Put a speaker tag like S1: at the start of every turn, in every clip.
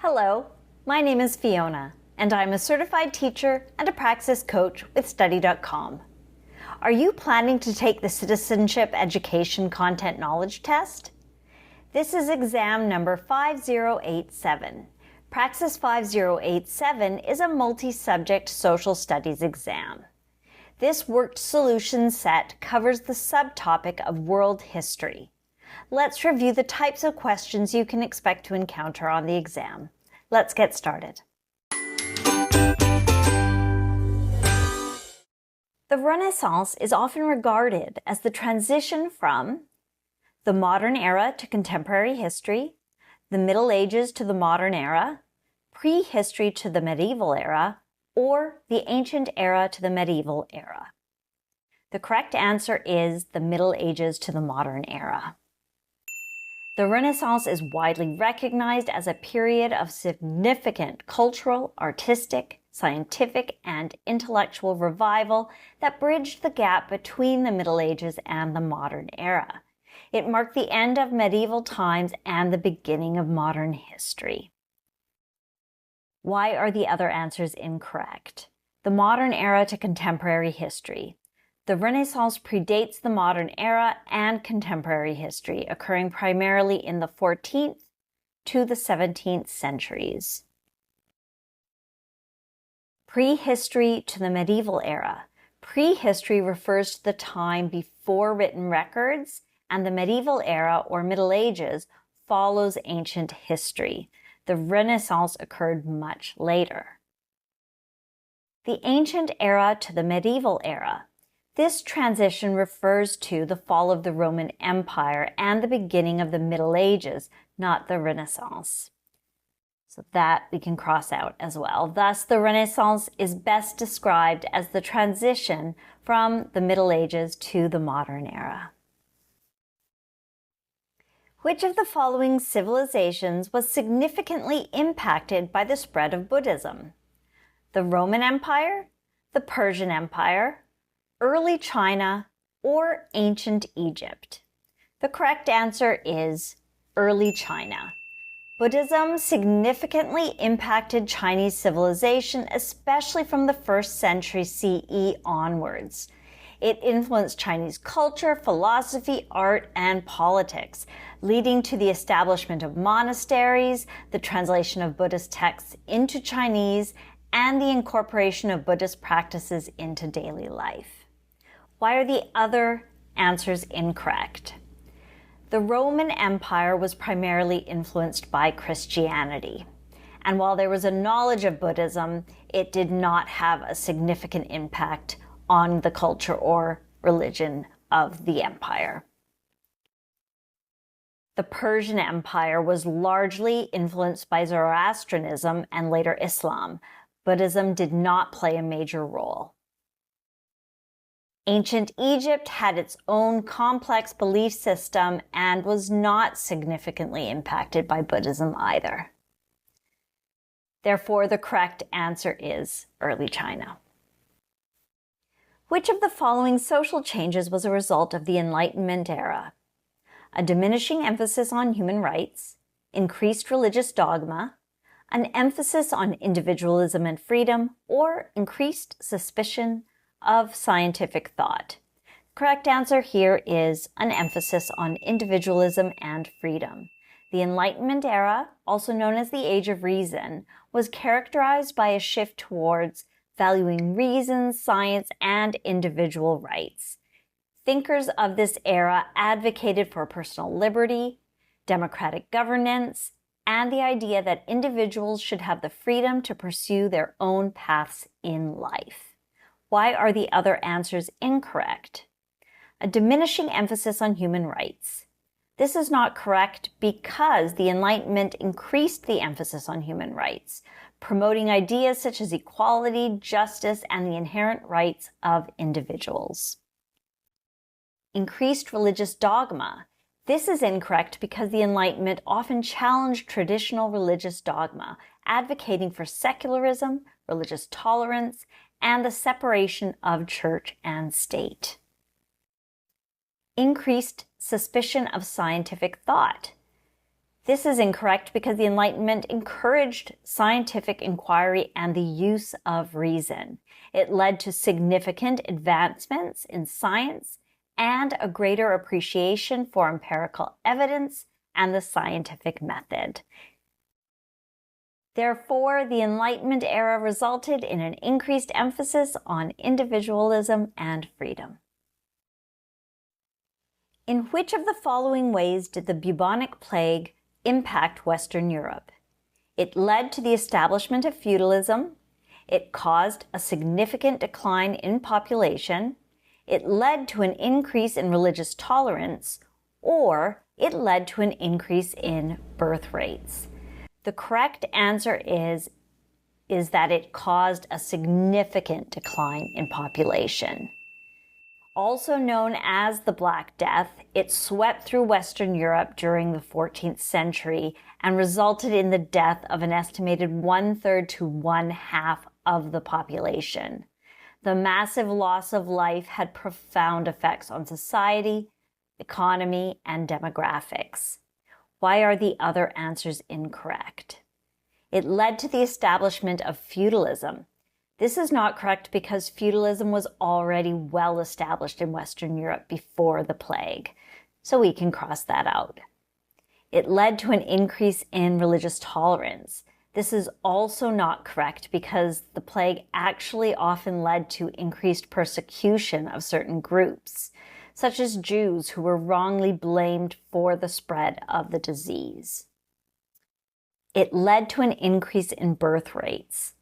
S1: Hello, my name is Fiona, and I'm a certified teacher and a Praxis coach with Study.com. Are you planning to take the Citizenship Education Content Knowledge Test? This is exam number 5087. Praxis 5087 is a multi-subject social studies exam. This worked solution set covers the subtopic of world history. Let's review the types of questions you can expect to encounter on the exam. Let's get started. The Renaissance is often regarded as the transition from the modern era to contemporary history, the Middle Ages to the modern era, prehistory to the medieval era, or the ancient era to the medieval era. The correct answer is the Middle Ages to the modern era. The Renaissance is widely recognized as a period of significant cultural, artistic, scientific, and intellectual revival that bridged the gap between the Middle Ages and the modern era. It marked the end of medieval times and the beginning of modern history. Why are the other answers incorrect? The modern era to contemporary history. The Renaissance predates the modern era and contemporary history, occurring primarily in the 14th to the 17th centuries. Prehistory to the medieval era. Prehistory refers to the time before written records, and the medieval era, or Middle Ages, follows ancient history. The Renaissance occurred much later. The ancient era to the medieval era. This transition refers to the fall of the Roman Empire and the beginning of the Middle Ages, not the Renaissance. So that we can cross out as well. Thus, the Renaissance is best described as the transition from the Middle Ages to the modern era. Which of the following civilizations was significantly impacted by the spread of Buddhism? The Roman Empire, the Persian Empire, early China, or ancient Egypt? The correct answer is early China. Buddhism significantly impacted Chinese civilization, especially from the 1st century CE onwards. It influenced Chinese culture, philosophy, art, and politics, leading to the establishment of monasteries, the translation of Buddhist texts into Chinese, and the incorporation of Buddhist practices into daily life. Why are the other answers incorrect? The Roman Empire was primarily influenced by Christianity, and while there was a knowledge of Buddhism, it did not have a significant impact on the culture or religion of the empire. The Persian Empire was largely influenced by Zoroastrianism and later Islam. Buddhism did not play a major role. Ancient Egypt had its own complex belief system and was not significantly impacted by Buddhism either. Therefore, the correct answer is early China. Which of the following social changes was a result of the Enlightenment era? A diminishing emphasis on human rights, increased religious dogma, an emphasis on individualism and freedom, or increased suspicion of scientific thought? Correct answer here is an emphasis on individualism and freedom. The Enlightenment era, also known as the Age of Reason, was characterized by a shift towards valuing reason, science, and individual rights. Thinkers of this era advocated for personal liberty, democratic governance, and the idea that individuals should have the freedom to pursue their own paths in life. Why are the other answers incorrect? A diminishing emphasis on human rights. This is not correct because the Enlightenment increased the emphasis on human rights, promoting ideas such as equality, justice, and the inherent rights of individuals. Increased religious dogma. This is incorrect because the Enlightenment often challenged traditional religious dogma, advocating for secularism, religious tolerance, and the separation of church and state. Increased suspicion of scientific thought. This is incorrect because the Enlightenment encouraged scientific inquiry and the use of reason. It led to significant advancements in science and a greater appreciation for empirical evidence and the scientific method. Therefore, the Enlightenment era resulted in an increased emphasis on individualism and freedom. In which of the following ways did the bubonic plague impact Western Europe? It led to the establishment of feudalism, it caused a significant decline in population, it led to an increase in religious tolerance, or it led to an increase in birth rates. The correct answer is that it caused a significant decline in population. Also known as the Black Death, it swept through Western Europe during the 14th century and resulted in the death of an estimated 1/3 to 1/2 of the population. The massive loss of life had profound effects on society, economy, and demographics. Why are the other answers incorrect? It led to the establishment of feudalism. This is not correct because feudalism was already well established in Western Europe before the plague, so we can cross that out. It led to an increase in religious tolerance. This is also not correct because the plague actually often led to increased persecution of certain groups, such as Jews who were wrongly blamed for the spread of the disease. It led to an increase in birth rates.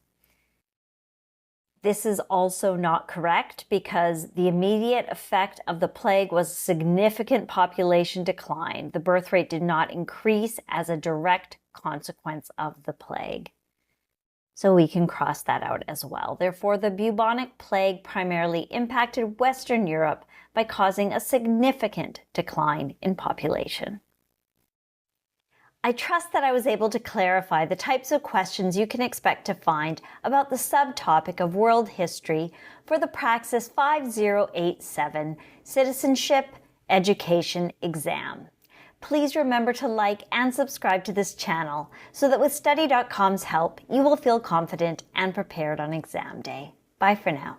S1: This is also not correct because the immediate effect of the plague was significant population decline. The birth rate did not increase as a direct consequence of the plague. So we can cross that out as well. Therefore, the bubonic plague primarily impacted Western Europe by causing a significant decline in population. I trust that I was able to clarify the types of questions you can expect to find about the subtopic of world history for the Praxis 5087 Citizenship Education exam. Please remember to like and subscribe to this channel so that with Study.com's help, you will feel confident and prepared on exam day. Bye for now.